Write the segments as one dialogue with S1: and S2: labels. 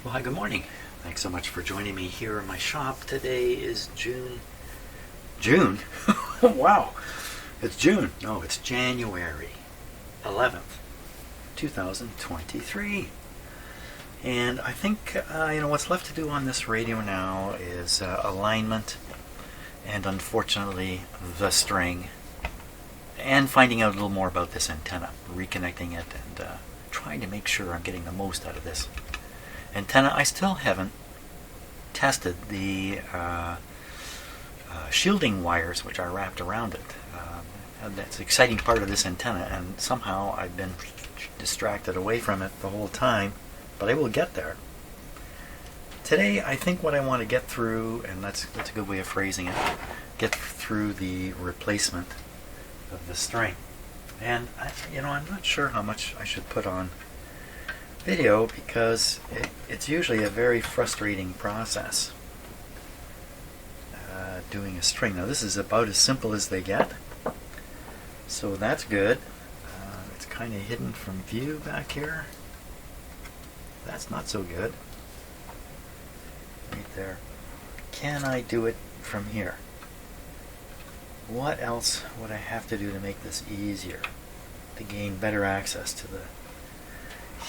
S1: Well, hi, good morning. Thanks so much for joining me here in my shop. Today is June. June? Wow. It's June. No, it's January 11th, 2023. And I think, what's left to do on this radio now is alignment and, unfortunately, the string. And finding out a little more about this antenna, reconnecting it, and trying to make sure I'm getting the most out of this antenna. I still haven't tested the shielding wires which are wrapped around it. That's the exciting part of this antenna, and somehow I've been distracted away from it the whole time, but I will get there. Today, I think what I want to get through, and that's a good way of phrasing it, get through the replacement of the string. And I'm not sure how much I should put on video because it's usually a very frustrating process doing a string. Now this is about as simple as they get, so that's good. It's kind of hidden from view back here. That's not so good. Right there. Can I do it from here? What else would I have to do to make this easier, to gain better access to the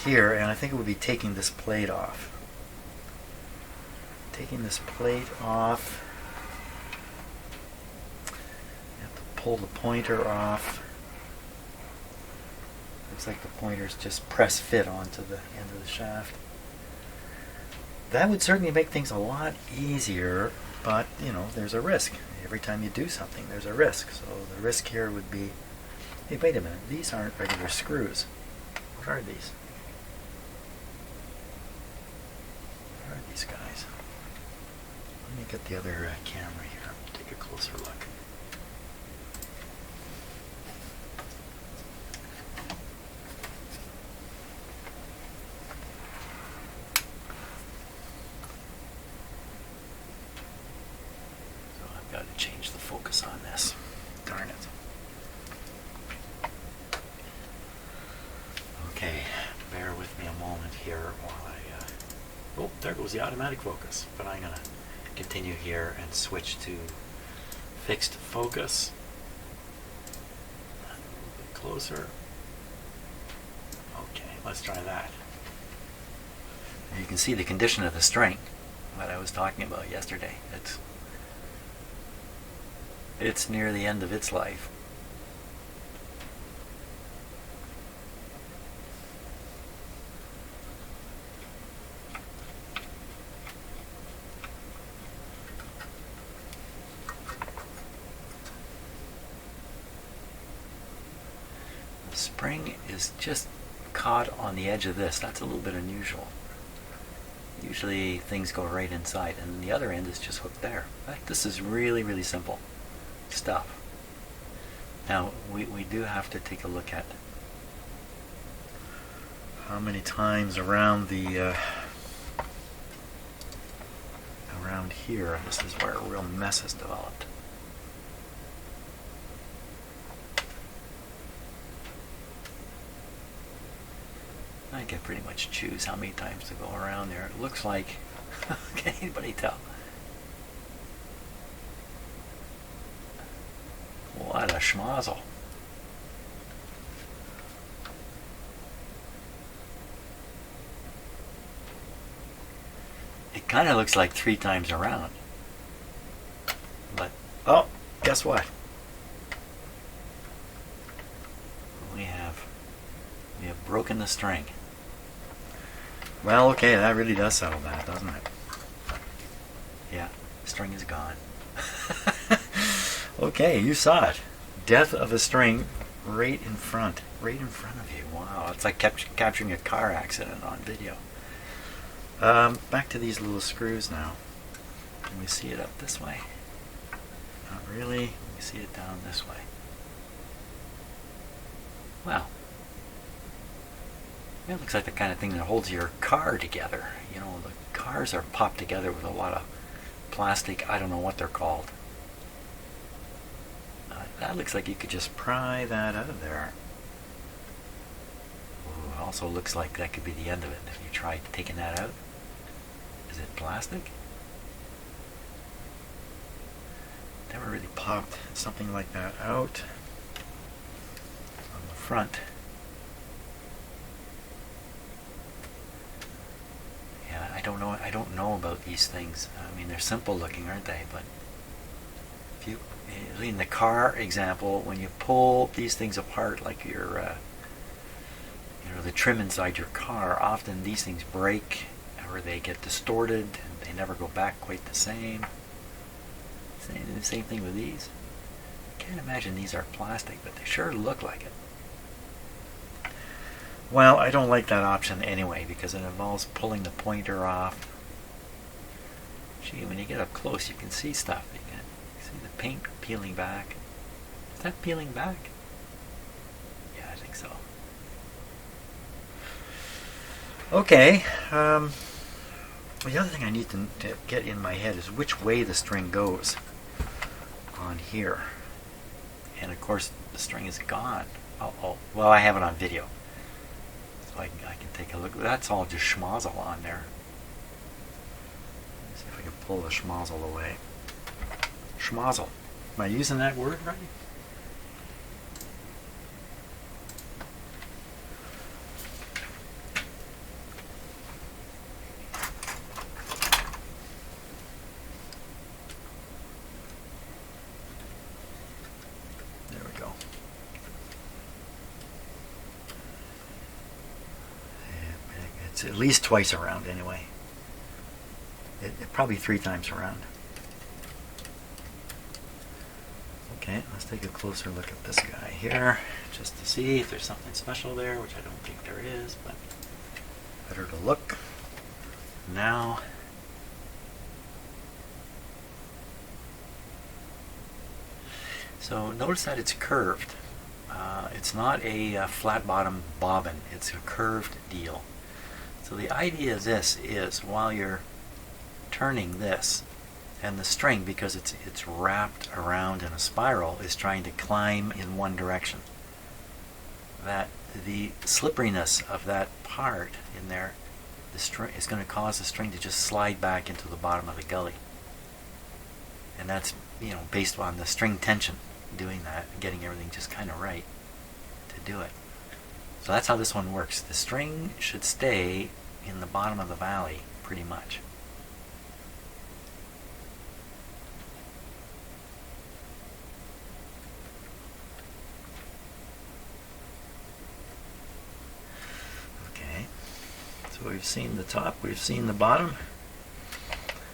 S1: here? And I think it would be taking this plate off. Taking this plate off. You have to pull the pointer off. Looks like the pointer's just press fit onto the end of the shaft. That would certainly make things a lot easier, but there's a risk. Every time you do something, there's a risk. So the risk here would be, hey, wait a minute, these aren't regular screws. What are these? What are these guys? Let me get the other camera here. Take a closer look. Got to change the focus on this. Darn it. Okay, bear with me a moment here while oh, there goes the automatic focus. But I'm going to continue here and switch to fixed focus. A little bit closer. Okay, let's try that. You can see the condition of the string that I was talking about yesterday. It's near the end of its life. The spring is just caught on the edge of this. That's a little bit unusual. Usually things go right inside, and the other end is just hooked there. This is really, really simple stuff. Now we do have to take a look at how many times around the around here. This is where a real mess has developed. I can pretty much choose how many times to go around there. It looks like can anybody tell? What a schmozzle. It kind of looks like 3 times around. But, oh, guess what? We have broken the string. Well, okay, that really does settle that, doesn't it? Yeah, string is gone. Okay, you saw it. Death of a string right in front of you. Wow, it's like capturing a car accident on video. Back to these little screws now. Can we see it up this way? Not really. Can we see it down this way? Wow. It looks like the kind of thing that holds your car together. The cars are popped together with a lot of plastic. I don't know what they're called. That looks like you could just pry that out of there. Ooh, also looks like that could be the end of it if you tried taking that out. Is it plastic? Never really popped something like that out on the front. Yeah, I don't know about these things. I mean, they're simple looking, aren't they? But if you, in the car example, when you pull these things apart, like your, the trim inside your car, often these things break or they get distorted and they never go back quite the same. The same thing with these. I can't imagine these are plastic, but they sure look like it. Well, I don't like that option anyway because it involves pulling the pointer off. Gee, when you get up close, you can see stuff. You can see the paint peeling back. Is that peeling back? Yeah, I think so. Okay. The other thing I need to get in my head is which way the string goes on here. And of course the string is gone. Oh, well, I have it on video, so I can take a look. That's all just schmozzle on there. Let's see if I can pull the schmozzle away. Schmozzle. Am I using that word right? At least twice around anyway. Probably 3 times around. Okay, let's take a closer look at this guy here just to see if there's something special there, which I don't think there is, but better to look now. So notice that it's curved. It's not a flat bottom bobbin, it's a curved deal. So the idea of this is while you're turning this, and the string, because it's wrapped around in a spiral, is trying to climb in one direction, that the slipperiness of that part in there, the string is going to cause the string to just slide back into the bottom of the gully. And that's, based on the string tension doing that, getting everything just kind of right to do it. So that's how this one works. The string should stay in the bottom of the valley, pretty much. Okay, so we've seen the top, we've seen the bottom.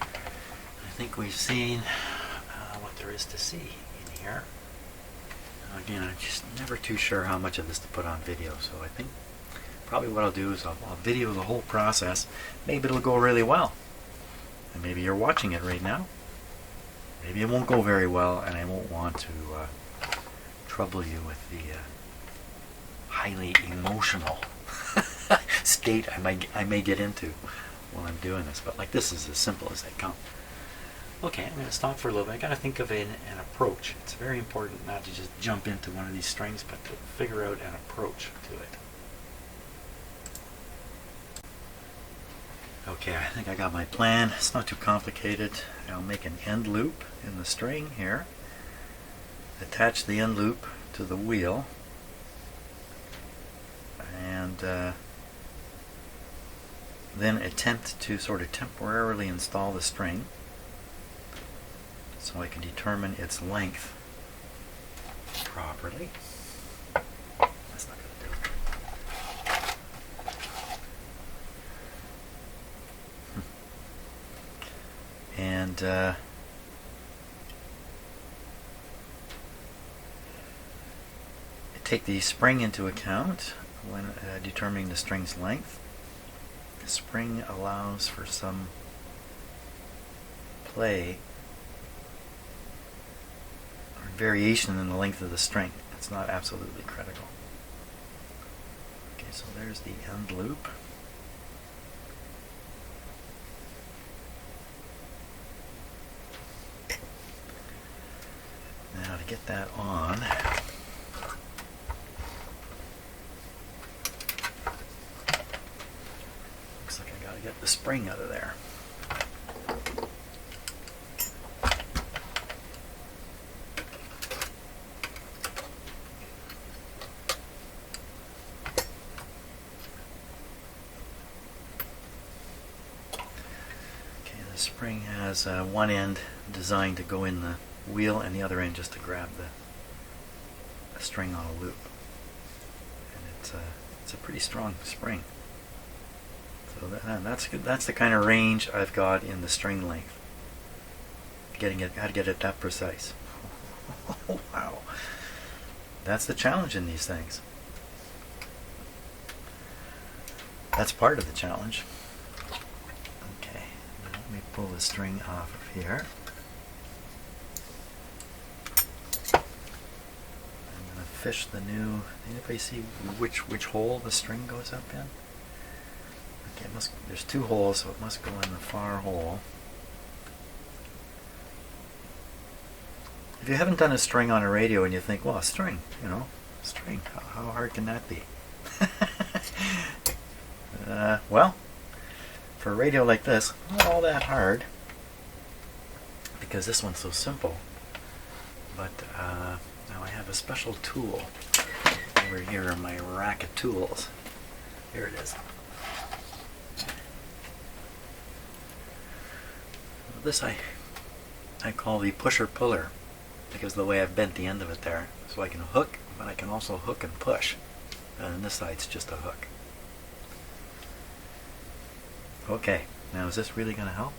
S1: I think we've seen what there is to see in here. Again, I'm just never too sure how much of this to put on video, so I think probably what I'll do is I'll video the whole process. Maybe it'll go really well, and maybe you're watching it right now. Maybe it won't go very well, and I won't want to trouble you with the highly emotional state I may get into when I'm doing this. But like, this is as simple as they come. Okay, I'm going to stop for a little bit. I got to think of an approach. It's very important not to just jump into one of these strings, but to figure out an approach to it. Okay, I think I got my plan. It's not too complicated. I'll make an end loop in the string here. Attach the end loop to the wheel. And then attempt to sort of temporarily install the string so I can determine its length properly. That's not going to do it. And take the spring into account when determining the string's length. The spring allows for some play or variation in the length of the string. It's not absolutely critical. Okay, so there's the end loop. Now to get that on, looks like I gotta get the spring out of there. The spring has one end designed to go in the wheel and the other end just to grab the string on a loop. And it's a pretty strong spring. So that's good. That's the kind of range I've got in the string length. How to get it that precise. Oh, wow. That's the challenge in these things. That's part of the challenge. Okay, let me pull the string off of here. I'm going to fish the new. Anybody see which hole the string goes up in? Okay, there's two holes, so it must go in the far hole. If you haven't done a string on a radio and you think, well, a string, string, how hard can that be? Well, for a radio like this, not all that hard, because this one's so simple. But now I have a special tool over here in my rack of tools. Here it is. This I call the pusher-puller, because of the way I've bent the end of it there. So I can hook, but I can also hook and push. And on this side's just a hook. Okay, now is this really going to help?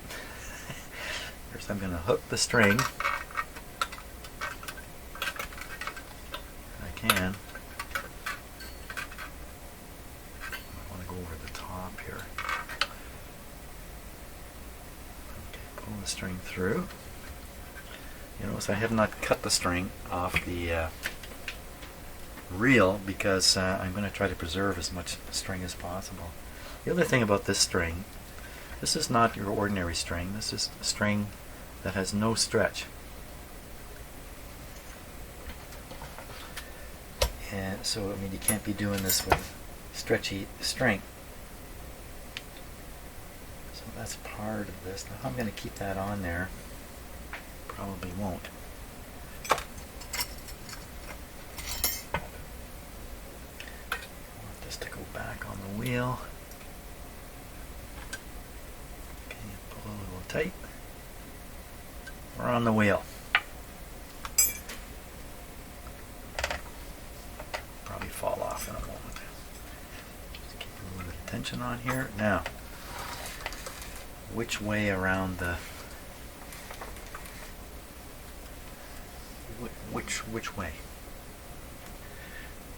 S1: First I'm going to hook the string. I can. I want to go over the top here. Okay, pull the string through. You notice I have not cut the string off the reel because I'm going to try to preserve as much string as possible. The other thing about this string, this is not your ordinary string. This is a string that has no stretch. And so, I mean, you can't be doing this with stretchy string. So that's part of this. Now I'm going to keep that on there. Probably won't. I want this to go back on the wheel. Okay, pull a little tight. We're on the wheel. Probably fall off in a moment. Just keep a little bit of tension on here. Now, which way around the which way?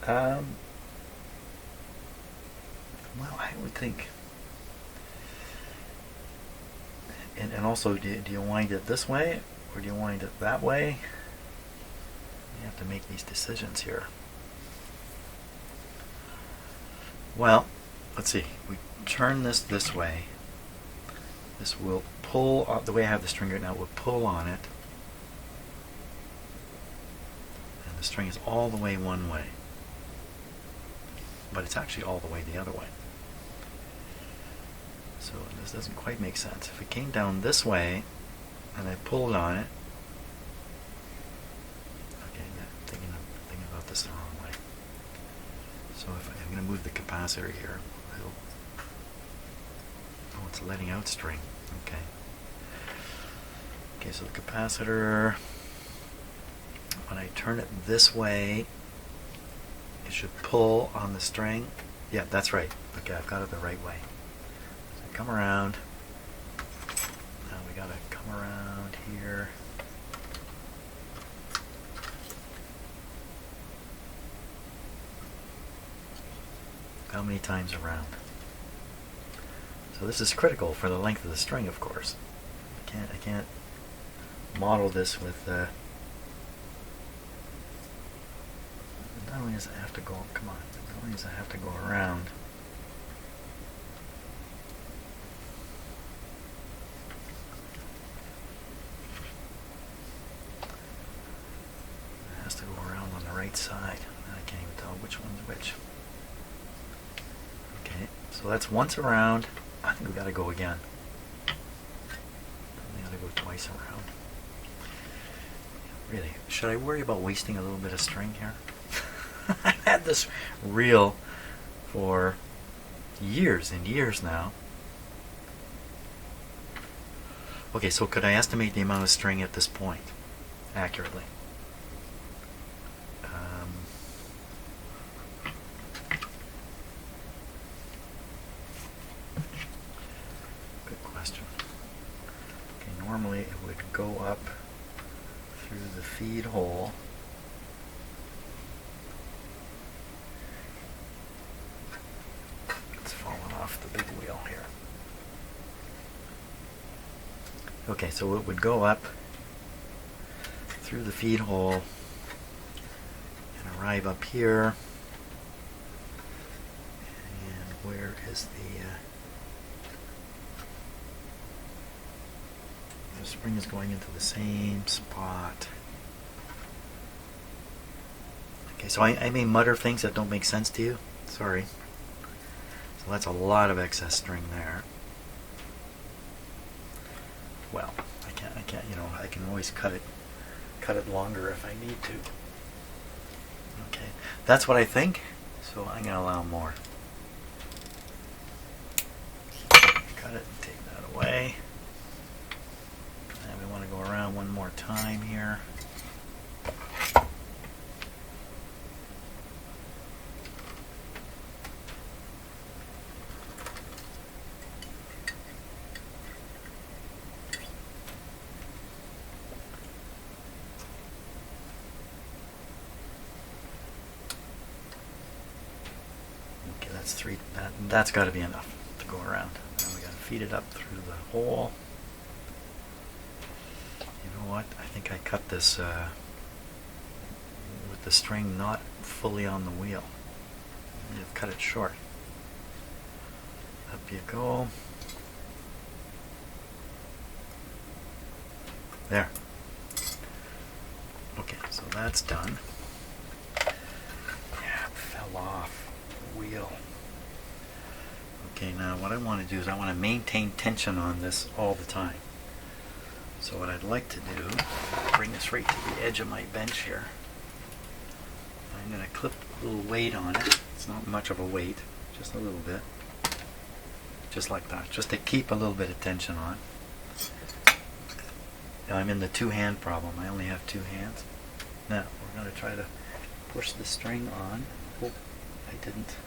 S1: Well, I would think, and also, do you wind it this way or do you wind it that way? You have to make these decisions here. Well, let's see. We turn this way. This will pull, the way I have the string right now, will pull on it. The string is all the way one way, but it's actually all the way the other way. So this doesn't quite make sense. If it came down this way and I pulled on it, okay, I'm thinking about this the wrong way. So if I'm going to move the capacitor here, oh, it's letting out string. Okay. Okay, so the capacitor, when I turn it this way, it should pull on the string. Yeah, that's right. Okay, I've got it the right way. So come around. Now we gotta come around here. How many times around? So this is critical for the length of the string, of course. I can't model this with not only does it have to go, come on, not only does it have to go around, it has to go around on the right side. I can't even tell which one's which. Okay, so that's once around. I think we gotta go again. We gotta go twice around. Really, should I worry about wasting a little bit of string here? I've had this reel for years and years now. Okay, so could I estimate the amount of string at this point accurately? Good question. Okay, normally it would go up through the feed hole. It's fallen off the big wheel here. Okay, so it would go up through the feed hole and arrive up here. And where is the spring is going into the same spot. Okay, so I may mutter things that don't make sense to you. Sorry. So that's a lot of excess string there. Well, I can't, you know, I can always cut it longer if I need to. Okay, that's what I think, so I'm going to allow more. Cut it and take that away. And we want to go around one more time here. That's got to be enough to go around. Now we got to feed it up through the hole. You know what? I think I cut this with the string not fully on the wheel. I need to cut it short. Up you go. There. Okay, so that's done. Yeah, it fell off the wheel. Okay, now what I want to do is I want to maintain tension on this all the time. So what I'd like to do, bring this right to the edge of my bench here. I'm going to clip a little weight on it. It's not much of a weight, just a little bit. Just like that, just to keep a little bit of tension on. Now I'm in the two-hand problem. I only have two hands. Now we're going to try to push the string on. Oh, I didn't.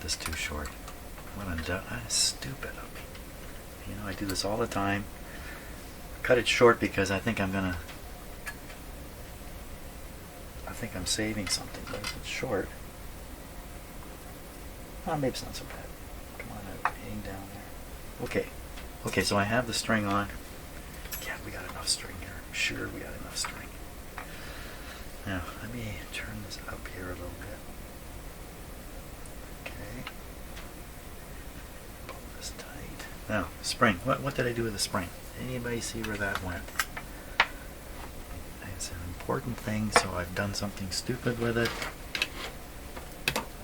S1: This too short. What I'm doing, that's stupid of me. You know, I do this all the time. Cut it short because I think I'm saving something, but if it's short, oh, maybe it's not so bad. Come on out, hang down there. Okay, so I have the string on. Yeah, we got enough string here. Sure, we got enough string. Now, let me turn this up here a little bit. Pull this tight. Now, spring. What did I do with the spring? Anybody see where that went? It's an important thing, so I've done something stupid with it.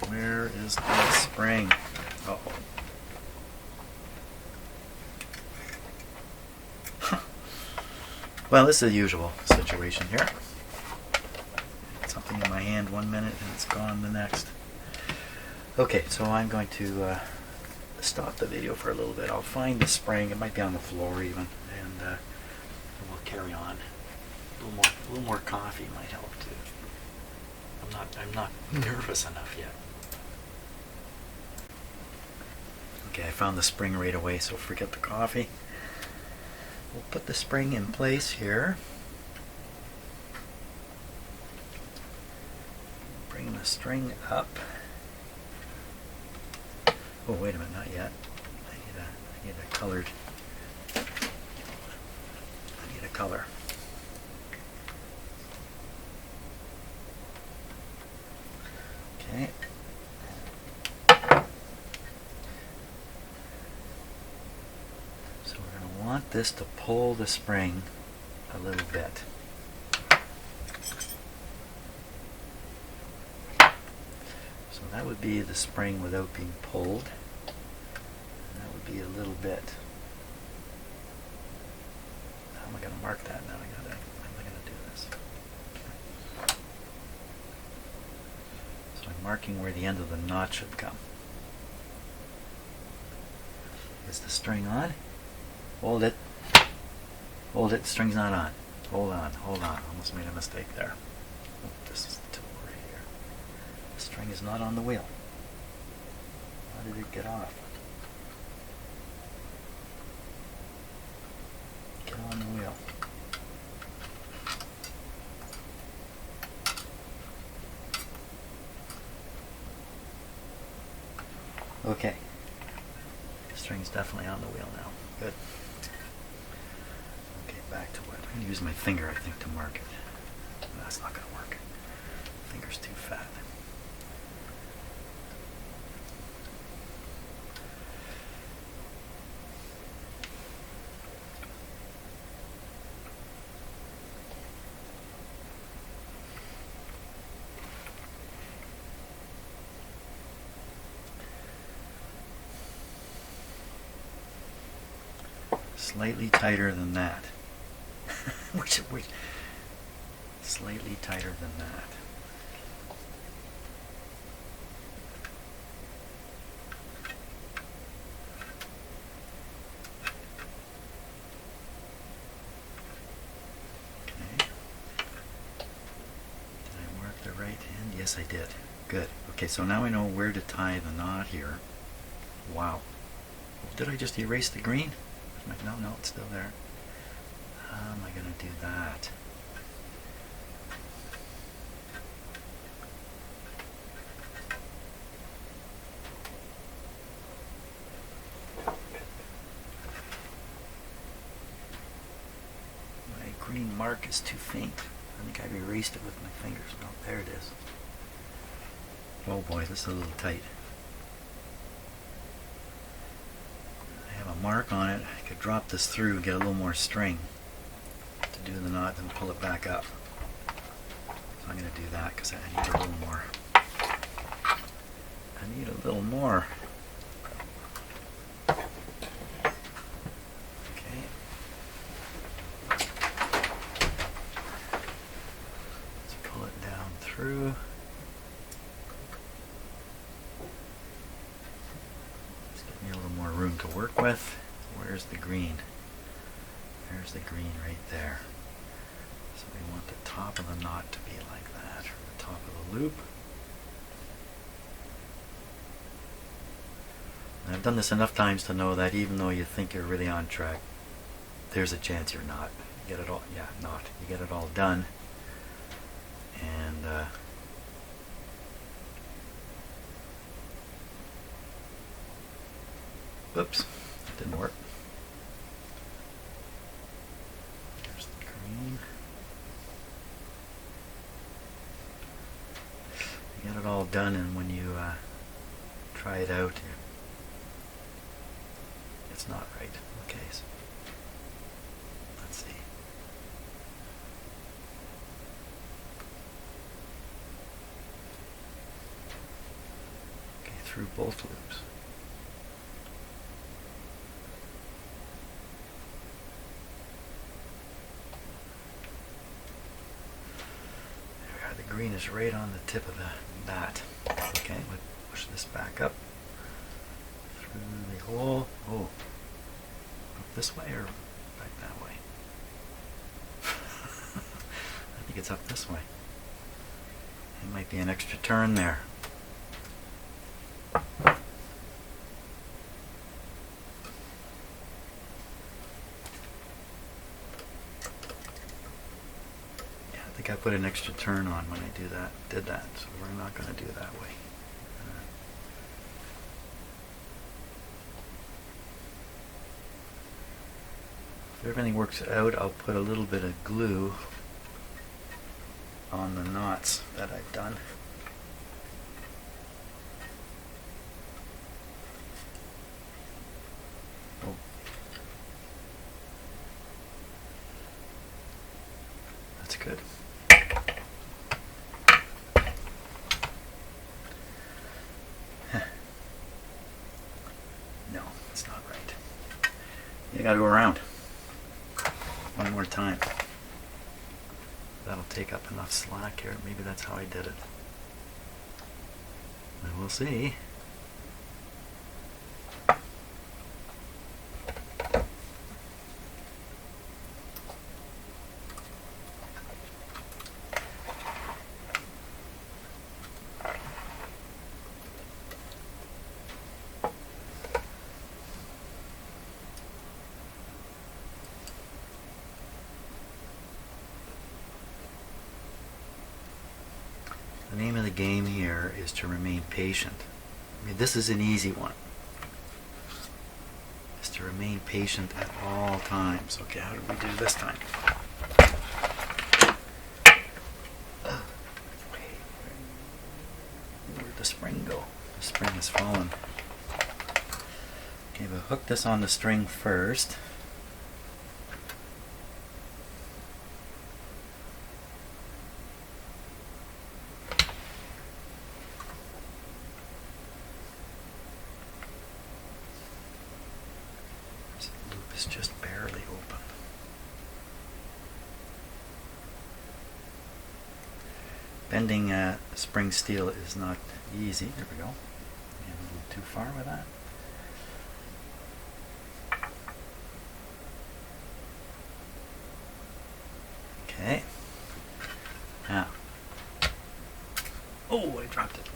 S1: Where is the spring? Uh-oh. Well, this is the usual situation here. Something in my hand 1 minute and it's gone the next. Okay, so I'm going to stop the video for a little bit. I'll find the spring. It might be on the floor even, and we'll carry on. A little more coffee might help too. I'm not nervous enough yet. Okay, I found the spring right away, so forget the coffee. We'll put the spring in place here. Bring the string up. Oh, wait a minute, not yet. I need a colored. I need a color. Okay. So we're going to want this to pull the spring a little bit. So that would be the spring without being pulled. be a little bit. How am I going to mark that now? How am I going to do this? So I'm marking where the end of the knot should come. Is the string on? Hold it. Hold it. String's not on. Hold on. Hold on. Almost made a mistake there. Oh, this is the tool right here. The string is not on the wheel. How did it get off? Get on the wheel. Okay. The string's definitely on the wheel now. Good. Okay, back to what? I'm going to use my finger, I think, to mark it. That's not going to work. Finger's too fat. Slightly tighter than that. which slightly tighter than that. Okay. Did I mark the right end? Yes, I did. Good. Okay, so now I know where to tie the knot here. Wow. Did I just erase the green? No, it's still there. How am I going to do that? My green mark is too faint. I think I've erased it with my fingers. No, there it is. Oh boy, this is a little tight. Mark on it. I could drop this through, get a little more string to do the knot, then pull it back up. So I'm going to do that because I need a little more. I need a little more. Okay. Let's pull it down through. Room to work with. Where's the green? There's the green right there. So we want the top of the knot to be like that, or the top of the loop. And I've done this enough times to know that even though you think you're really on track, there's a chance you're not. You get it all, not. You get it all done, and whoops, that didn't work. There's the green. You get it all done, and when you try it out, it's not right. Okay, so let's see. Okay, through both loops. The green is right on the tip of that. Okay, we'll push this back up through the hole. Oh, up this way or back that way? I think it's up this way. It might be an extra turn there. I put an extra turn on when I did that, so we're not going to do that way. If everything works out, I'll put a little bit of glue on the knots that I've done. Oh. That's good. No, it's not right. You gotta go around. One more time. That'll take up enough slack here. Maybe that's how I did it. And we'll see. The name of the game here is to remain patient. I mean, this is an easy one. Is to remain patient at all times. Okay, how did we do this time? Where'd the spring go? The spring has fallen. Okay, we'll hook this on the string first. Is just barely open. Bending spring steel is not easy. There we go. Getting a little too far with that. Okay. Now. Oh, I dropped it.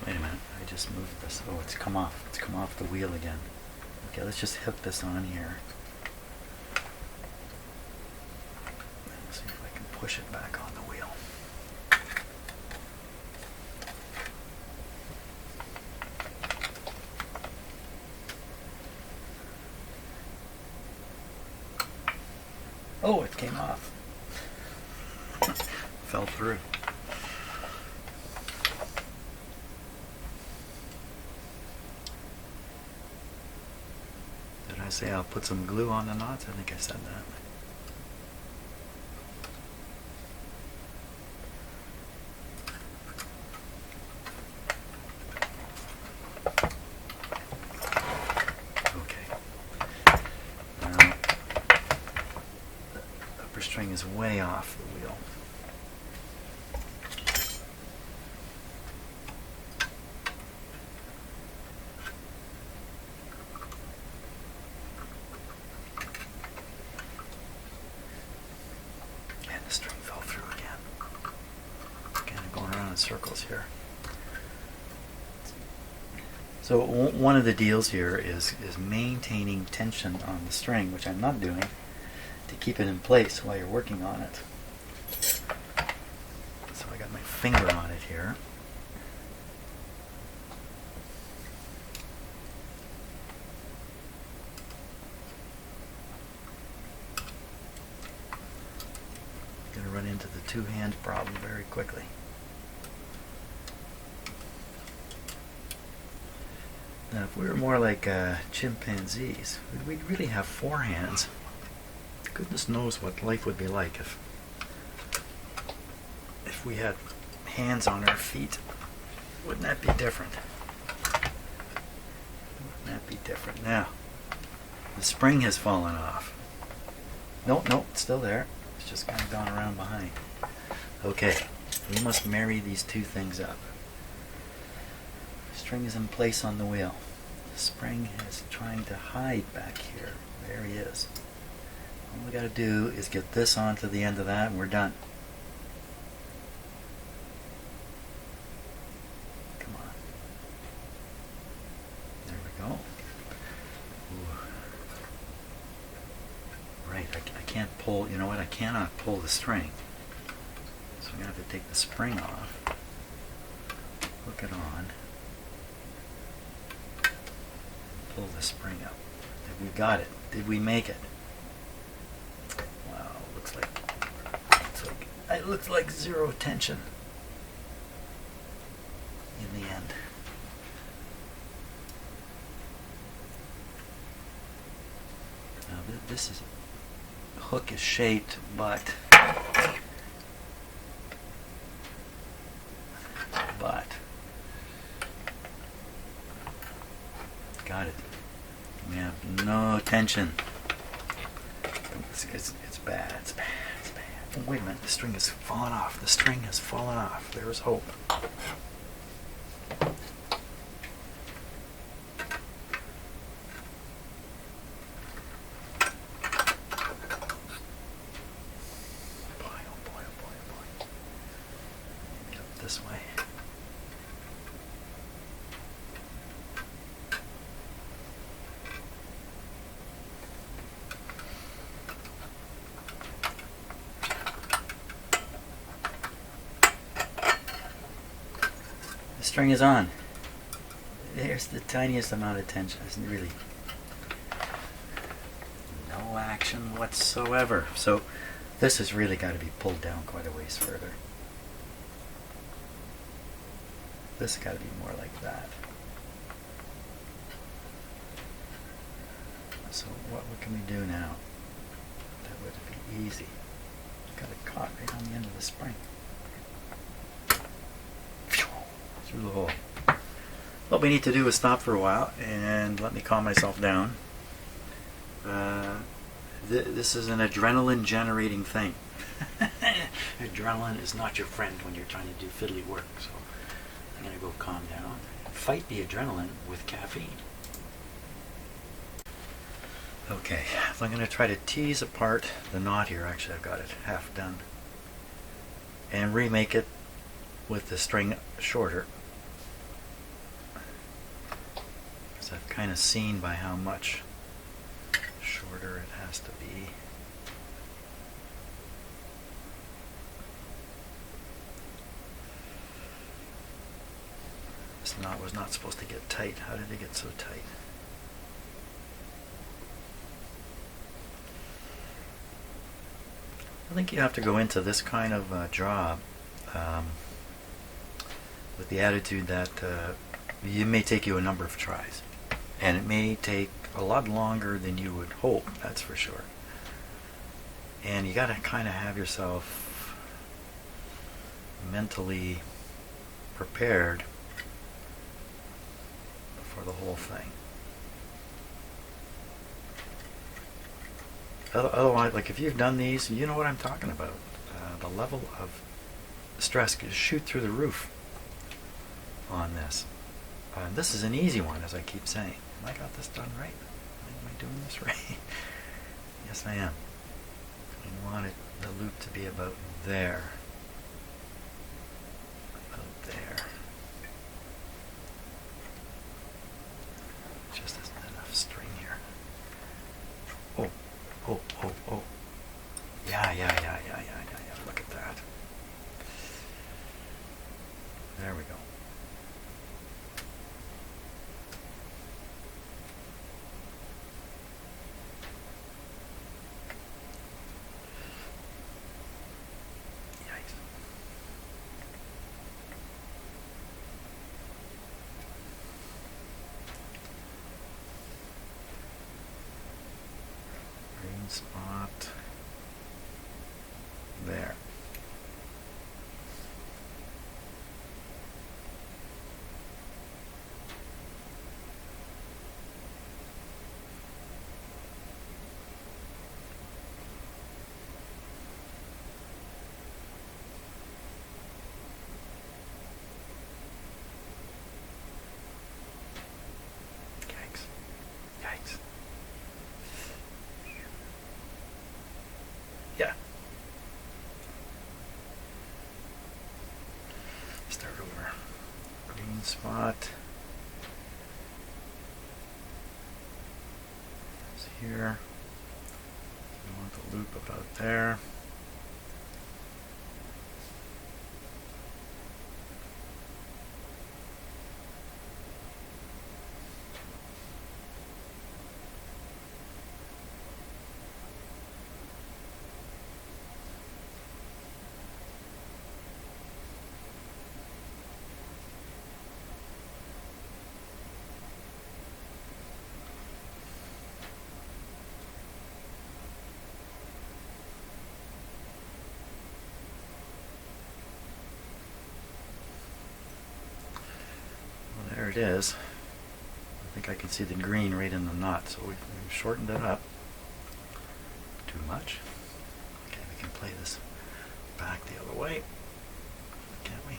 S1: Wait a minute, I just moved this. Oh, it's come off. It's come off the wheel again. Okay, let's just hook this on here. Let's see if I can push it back on the wheel. Oh, it came off. Fell through. Did I say I'll put some glue on the knots? I think I said that. String is way off the wheel. And the string fell through again. Kind of going around in circles here. So one of the deals here is maintaining tension on the string, which I'm not doing, to keep it in place while you're working on it. So I got my finger on it here. Going to run into the two-hand problem very quickly. Now, if we were more like chimpanzees, we'd really have four hands. Goodness knows what life would be like if we had hands on our feet. Wouldn't that be different? Wouldn't that be different? Now, the spring has fallen off. Nope, it's still there. It's just kind of gone around behind. Okay, we must marry these two things up. The string is in place on the wheel. The spring is trying to hide back here. There he is. All we got to do is get this onto the end of that and we're done. Come on. There we go. Ooh. Right, I can't pull, you know what, I cannot pull the string. So I'm going to have to take the spring off, hook it on, pull the spring up. Did we got it? Did we make it? It looks like zero tension in the end. Now this is hook is shaped, but tension. It's bad. It's bad. It's bad. Oh, wait a minute. The string has fallen off. The string has fallen off. There's hope. This way. The string is on. There's the tiniest amount of tension. It's really no action whatsoever. So this has really got to be pulled down quite a ways further. This has got to be more like that. So what can we do now? That would be easy. Got it caught right on the end of the spring. Through the hole. What we need to do is stop for a while and let me calm myself down. This is an adrenaline generating thing. Adrenaline is not your friend when you're trying to do fiddly work. So I'm going to go calm down. Fight the adrenaline with caffeine. Okay, so I'm going to try to tease apart the knot here. Actually, I've got it half done. And remake it with the string shorter. Because I've kind of seen by how much shorter it has to be. This knot was not supposed to get tight. How did it get so tight? I think you have to go into this kind of job with the attitude that it may take you a number of tries. And it may take a lot longer than you would hope, that's for sure. And you got to kind of have yourself mentally prepared for the whole thing. Otherwise, like if you've done these, you know what I'm talking about. The level of stress could shoot through the roof on this. This is an easy one, as I keep saying. Have I got this done right? Am I doing this right? Yes, I am. I want the loop to be about there. About there. Just isn't enough string here. Oh. Yeah. Look at that. There we go. Yikes. Green spot there. Yikes. Yeah. Start over. Green spot. It's here. I want the loop about there. There it is. I think I can see the green right in the nut, so we've shortened it up. Too much. Okay, we can play this back the other way, can't we?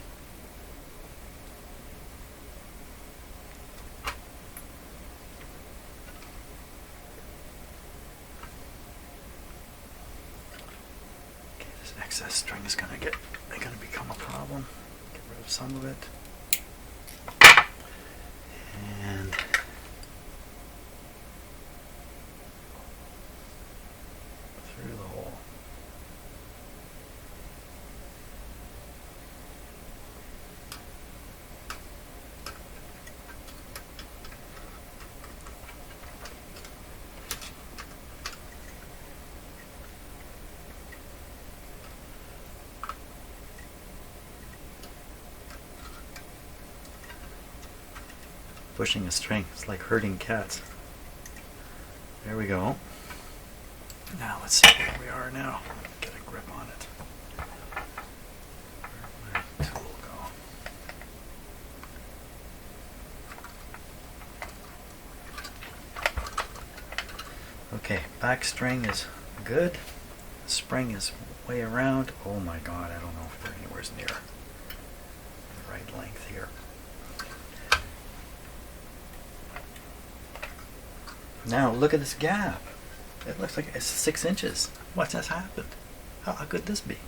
S1: Okay, this excess string is gonna become a problem. Get rid of some of it. And through the hole. Pushing a string, it's like herding cats. There we go. Now let's see where we are now. Get a grip on it. Where'd my tool go? Okay, back string is good. Spring is way around. Oh my god, I don't know if they're anywhere near the right length here. Now look at this gap. It looks like it's 6 inches. What has happened? How could this be?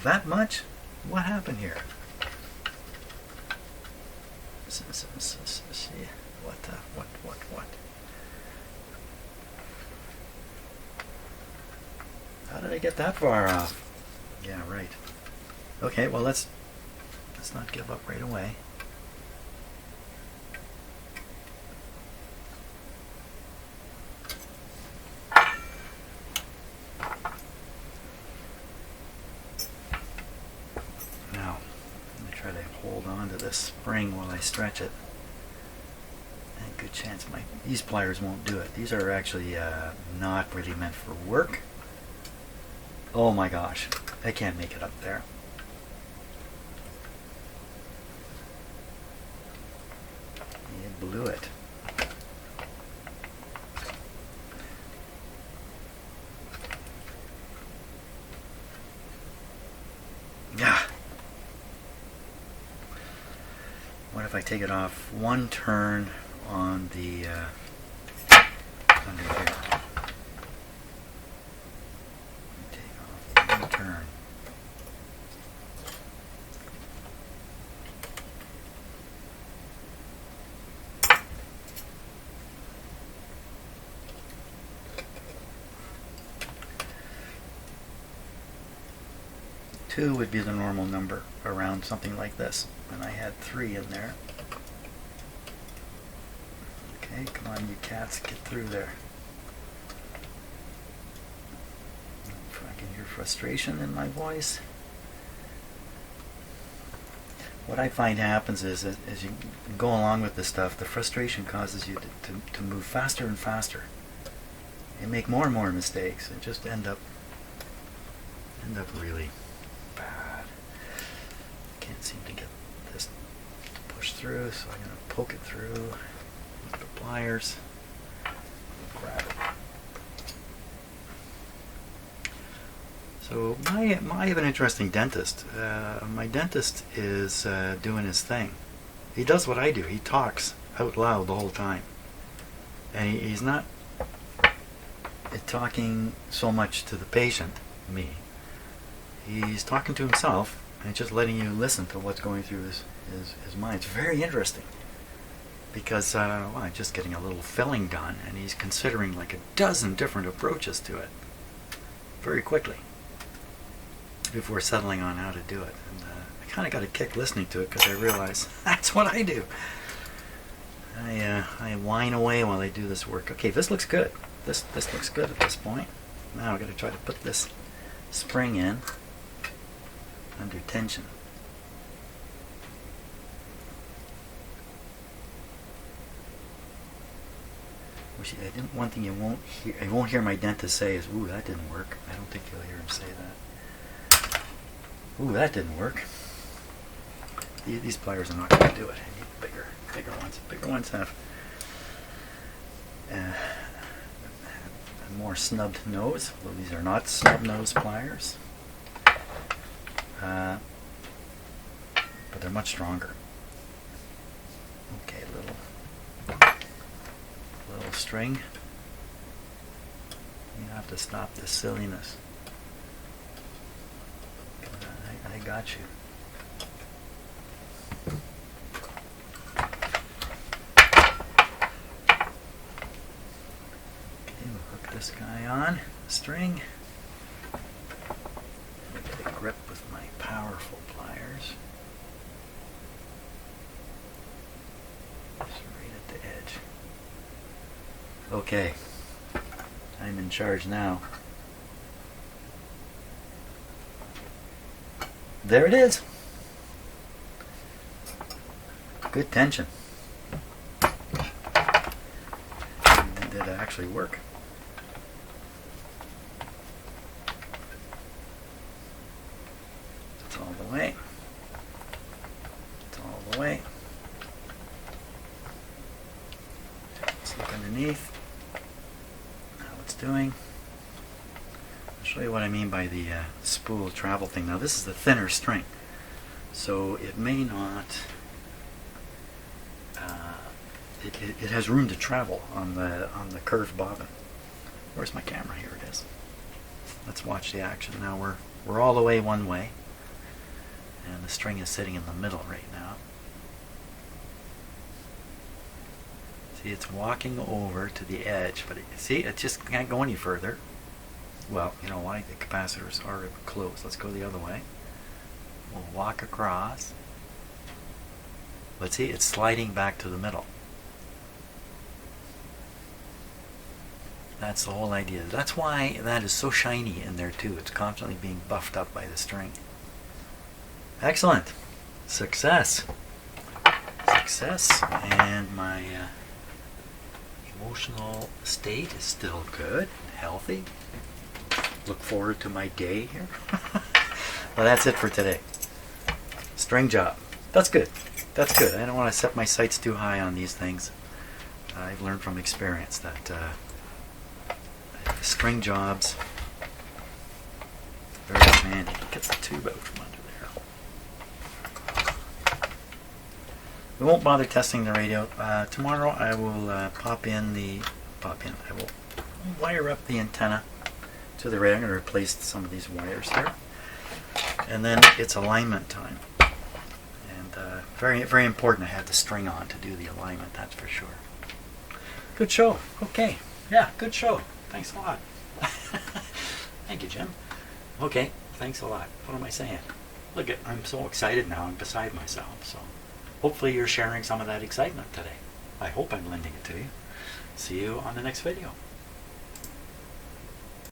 S1: That much? What happened here? See, what? How did I get that far off? Yeah, right. Okay, well let's not give up right away. Spring while I stretch it. And good chance these pliers won't do it. These are actually not really meant for work. Oh my gosh, I can't make it up there. It blew it. Yeah. What if I take it off one turn on the under here? Take off one turn. Two would be the normal number around something like this. And I had 3 in there. Okay, come on you cats, get through there. I can hear frustration in my voice. What I find happens is that as you go along with this stuff, the frustration causes you to move faster and faster. You make more and more mistakes and just end up really bad. Can't seem to get this to push through, so I'm going to poke it through with the pliers. Grab it. So I have an interesting dentist. My dentist is doing his thing. He does what I do. He talks out loud the whole time. And he's not talking so much to the patient, me. He's talking to himself and just letting you listen to what's going through his mind. It's very interesting because I'm just getting a little filling done and he's considering like a dozen different approaches to it very quickly before settling on how to do it. And I kind of got a kick listening to it because I realize that's what I do. I whine away while I do this work. Okay, this looks good. This looks good at this point. Now I've got to try to put this spring in under tension. One thing I won't hear my dentist say is, "Ooh, that didn't work." I don't think you'll hear him say that. "Ooh, that didn't work." These pliers are not going to do it. I need bigger. bigger ones. Bigger ones have a more snubbed nose, although these are not snub nose pliers. But they're much stronger. Okay, little string. You have to stop this silliness. I got you. Okay, we'll hook this guy on the string. Get a grip with my powerful pliers. Just right at the edge. Okay, I'm in charge now. There it is. Good tension. And did it actually work? It's all the way. It's all the way. Let's look underneath. How it's doing. I'll show you what I mean by the spool travel thing. Now this is the thinner string, so it may not. It has room to travel on the curved bobbin. Where's my camera? Here it is. Let's watch the action. Now we're all the way one way, and the string is sitting in the middle right now. See, it's walking over to the edge, but see, it just can't go any further. Well, you know why? The capacitors are closed. Let's go the other way. We'll walk across. Let's see, it's sliding back to the middle. That's the whole idea. That's why that is so shiny in there too. It's constantly being buffed up by the string. Excellent. Success. Success. And my emotional state is still good and healthy. Look forward to my day here. Well, that's it for today. String job. That's good. That's good. I don't want to set my sights too high on these things. I've learned from experience that string jobs very handy. Get the tube out from under there. We won't bother testing the radio. Tomorrow I will I will wire up the antenna to the radio. I'm going to replace some of these wires here. And then it's alignment time. And very, very important to have the string on to do the alignment, that's for sure. Good show. Okay. Yeah, good show. Thanks a lot. Thank you, Jim. Okay, thanks a lot. What am I saying? Look, I'm so excited now. I'm beside myself. So hopefully you're sharing some of that excitement today. I hope I'm lending it to you. See you on the next video.